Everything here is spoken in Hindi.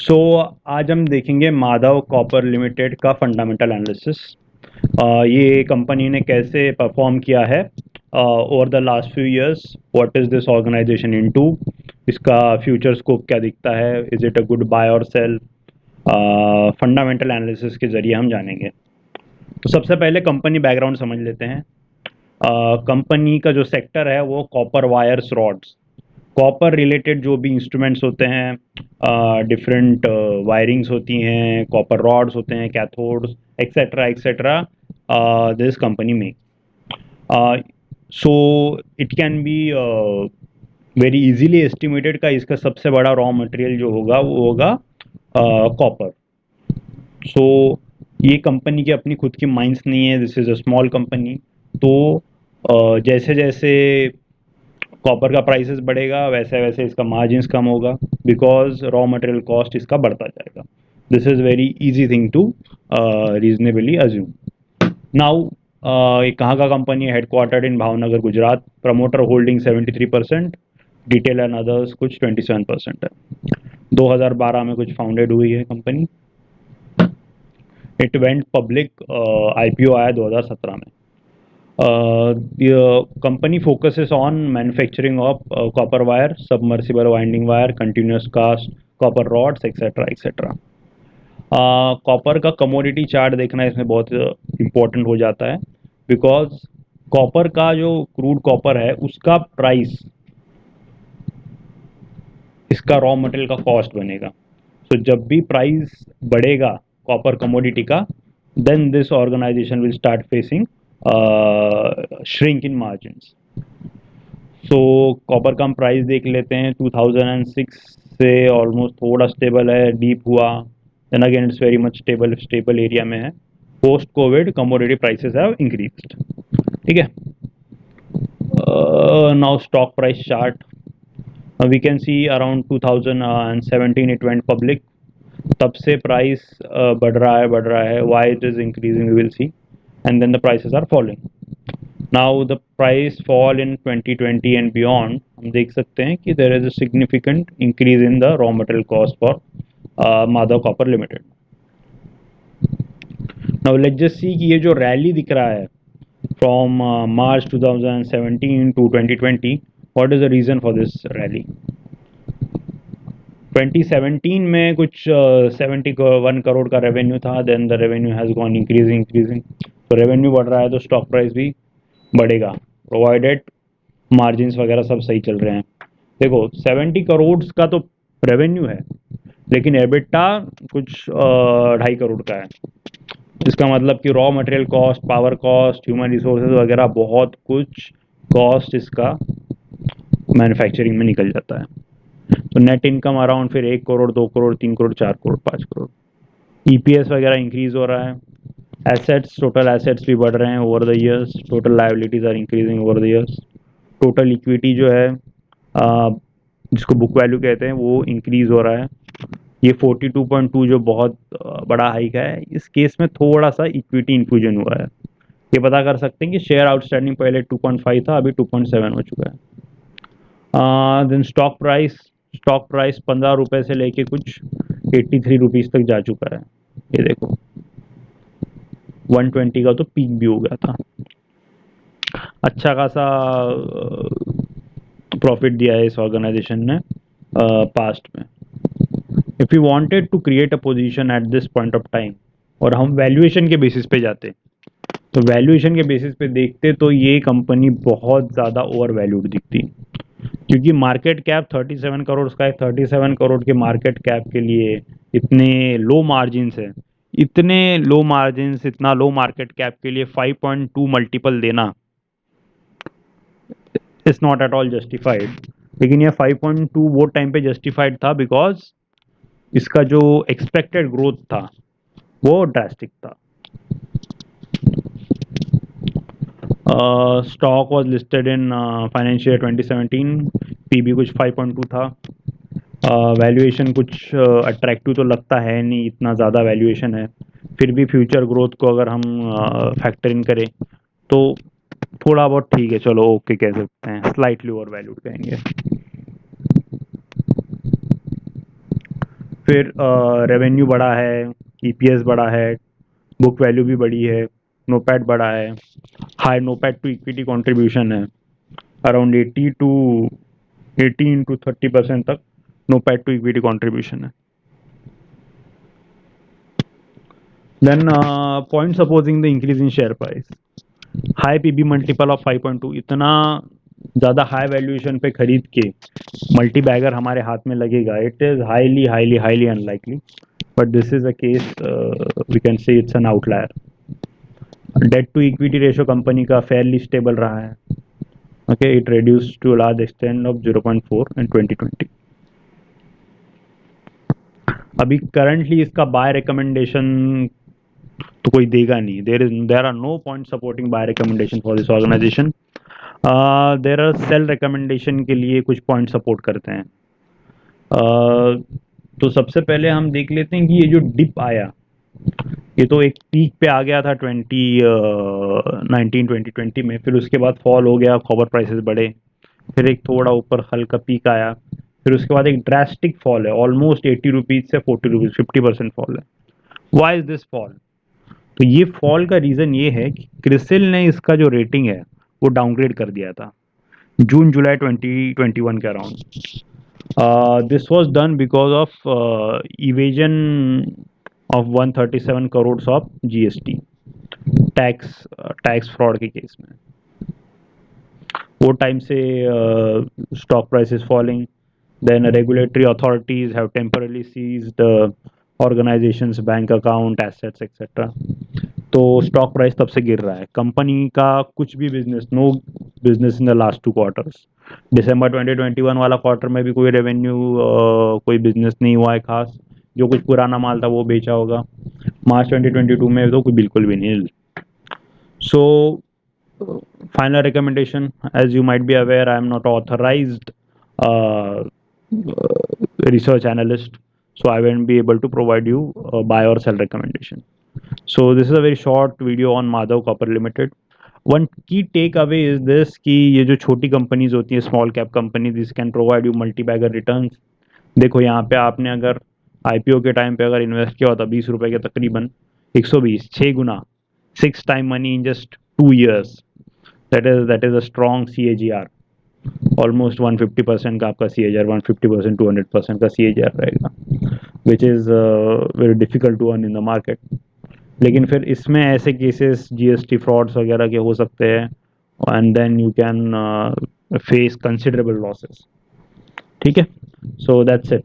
सो आज हम देखेंगे माधव कॉपर लिमिटेड का फंडामेंटल एनालिसिस। ये कंपनी ने कैसे परफॉर्म किया है over the last few years. What is this organization into, इसका फ्यूचर स्कोप क्या दिखता है, is it a good buy और सेल। फंडामेंटल एनालिसिस के ज़रिए हम जानेंगे। तो सबसे पहले कंपनी बैकग्राउंड समझ लेते हैं। कंपनी का जो सेक्टर है वो copper wires rods, copper related जो भी इंस्ट्रूमेंट्स होते हैं, डिफरेंट वायरिंग्स होती हैं, कॉपर रॉड्स होते हैं, cathodes etcetera etcetera, this company में। So it can be very easily estimated का इसका सबसे बड़ा रॉ मटेरियल जो होगा वो होगा कॉपर। सो ये कंपनी की अपनी खुद की माइंस नहीं है, this is a small company. तो जैसे जैसे कॉपर का प्राइसेस बढ़ेगा वैसे वैसे इसका मार्जिन्स कम होगा, बिकॉज रॉ मटेरियल कॉस्ट इसका बढ़ता जाएगा। This is very easy thing to reasonably assume. Now ये कहाँ का कंपनी है? Headquartered in Bhavnagar Gujarat, promoter holding 73%, detail and others कुछ 27% है। 2012 में कुछ फाउंडेड हुई है company. It went public, IPO आया 2017 में। The company focuses on manufacturing of copper wire, submersible winding wire, continuous cast, copper rods, etc. etc. Copper का कमोडिटी चार्ट देखना इसमें बहुत इम्पोर्टेंट हो जाता है, बिकॉज कॉपर का जो क्रूड कॉपर है उसका प्राइस इसका रॉ मटेरियल का कॉस्ट बनेगा। तो जब भी प्राइस बढ़ेगा कॉपर कमोडिटी का, then this organization will start facing shrink in margins. So copper का हम प्राइस देख लेते हैं। 2006 से ऑलमोस्ट थोड़ा स्टेबल है, डीप हुआ, then again it's very much stable area में है। Post Covid commodity prices have increased. ठीक है। Now stock price chart, we can see around 2017 it went public. तब से प्राइस बढ़ रहा है। Why it is increasing we will see, and then the prices are following. Now the price fall in 2020 and beyond, हम देख सकते हैं कि there is a significant increase in the raw material cost for Madhav Copper Limited. Now let's just see कि ये जो रैली दिख रहा है from March 2017 to 2020, what is the reason for this rally? 2017 में कुछ 71 करोड़ का रेवेन्यू था, then the revenue has gone increasing. तो रेवेन्यू बढ़ रहा है तो स्टॉक प्राइस भी बढ़ेगा, प्रोवाइडेड मार्जिन्स वगैरह सब सही चल रहे हैं। देखो 70 करोड़ का तो रेवेन्यू है, लेकिन एबिटा कुछ 2.5 करोड़ का है। इसका मतलब कि raw material cost, power cost, human resources वगैरह बहुत कुछ कॉस्ट इसका मैन्युफैक्चरिंग में निकल जाता है। तो नेट इनकम अराउंड फिर 1 करोड़, 2 करोड़, 3 करोड़, 4 करोड़, 5 करोड़। ईपीएस वगैरह इंक्रीज हो रहा है। एसेट्स, टोटल एसेट्स भी बढ़ रहे हैं over the years, total liabilities are increasing over the years. Total equity जो है, जिसको बुक वैल्यू कहते हैं, वो इंक्रीज हो रहा है। ये 42.2 जो बहुत बड़ा हाइक है, इस केस में थोड़ा सा इक्विटी इन्फ्यूजन हुआ है। ये पता कर सकते हैं कि शेयर आउटस्टैंडिंग पहले 2.5 था, अभी 2.7 हो चुका है। देन स्टॉक प्राइस 15 रुपए से लेके कुछ 83 रुपीज़ तक जा चुका है। ये देखो 120 का तो पीक भी हो गया था। अच्छा खासा प्रॉफिट दिया है इस ऑर्गेनाइजेशन ने पास्ट में। If you wanted to create a position at this point of time, और हम वैल्यूएशन के बेसिस पे जाते, तो वैल्यूएशन के बेसिस पे देखते तो ये कंपनी बहुत ज़्यादा ओवर वैल्यूड दिखती, क्योंकि मार्केट कैप 37 करोड़ का है। 37 करोड़ के मार्केट कैप के लिए इतने लो मार्जिन्स है, इतने लो मार्जिन्स, इतना लो मार्केट कैप के लिए 5.2 मल्टीपल देना is not at all justified. लेकिन ये 5.2 वो टाइम पे जस्टिफाइड था बिकॉज इसका जो एक्सपेक्टेड ग्रोथ था वो ड्रास्टिक था। Stock was listed in financial year 2017, PB कुछ 5.2 था। वैल्यूएशन कुछ अट्रैक्टिव तो लगता है नहीं, इतना ज़्यादा वैल्यूएशन है। फिर भी फ्यूचर ग्रोथ को अगर हम फैक्टर इन करें तो थोड़ा बहुत ठीक है, चलो ओके कह सकते हैं, स्लाइटली ओवर वैल्यूड कहेंगे। फिर रेवेन्यू बढ़ा है, ईपीएस बढ़ा है, बुक वैल्यू भी बढ़ी है, नोपैट बढ़ा है, high NOPAT to equity contribution है, अराउंड 18 to 30% तक नोपैट टू इक्विटी कंट्रीब्यूशन है। Then points opposing the increase in share price, high PB multiple of 5.2, इतना ज़्यादा हाई वैल्यूएशन पे खरीद के मल्टी बैगर हमारे हाथ में लगेगा, it is highly highly highly unlikely, but this is a case, we can say it's an outlier. Debt to equity ratio company का फेयरली स्टेबल रहा है, okay, it reduced to large extent of 0.4 in 2020। अभी करंटली इसका बाय रिकमेंडेशन तो कोई देगा नहीं, there are no point supporting buy recommendation for this organization. There are sell recommendation के लिए कुछ पॉइंट सपोर्ट करते हैं। तो सबसे पहले हम देख लेते हैं कि ये जो डिप आया, ये तो एक पीक पे आ गया था 2019-2020 में, फिर उसके बाद फॉल हो गया, कॉपर प्राइसेस बढ़े, फिर एक थोड़ा ऊपर हल्का पीक आया, फिर उसके बाद एक ड्रास्टिक फॉल है, ऑलमोस्ट 80 रुपीज से 40 रुपीज, 50% फॉल है। Why is this fall? तो ये फॉल का रीजन ये है कि क्रिसिल ने इसका जो रेटिंग है वो डाउनग्रेड कर दिया था जून जुलाई 2021 के around. This was done because of evasion of 137 crore of GST, tax fraud के केस में। वो टाइम से stock price is falling, then regulatory authorities have temporarily seized organisations bank account assets etcetera, तो स्टॉक प्राइस तब से गिर रहा है। कंपनी का कुछ भी business, no business in the last 2 quarters. December 2021 वाला क्वार्टर में भी कोई रेवेन्यू, कोई बिजनेस नहीं हुआ है खास, जो कुछ पुराना माल था वो बेचा होगा। मार्च 2022 में तो कोई बिल्कुल भी नहीं। सो final recommendation, as you might be aware, I am not authorized uh, research analyst, so I won't be able to provide you a buy or sell recommendation. So this is a very short video on Madhav Copper Limited. One key takeaway is this कि ये जो छोटी कंपनीज होती हैं, small cap company, this can provide you multi bagger returns. देखो यहाँ पे आपने अगर आईपीओ के टाइम पे अगर इन्वेस्ट किया होता 20 रुपए के तकरीबन 120, 6 गुना, 6 time money in just 2 years, that is a strong CAGR, almost 150% का आपका CAGR, 150% 200% का CAGR रहेगा, which is very difficult to earn in the market. लेकिन फिर इसमें ऐसे केसेस जीएसटी फ्रॉड्स वगैरह के हो सकते हैं, and then you can face considerable losses. ठीक है, सो दैट्स इट।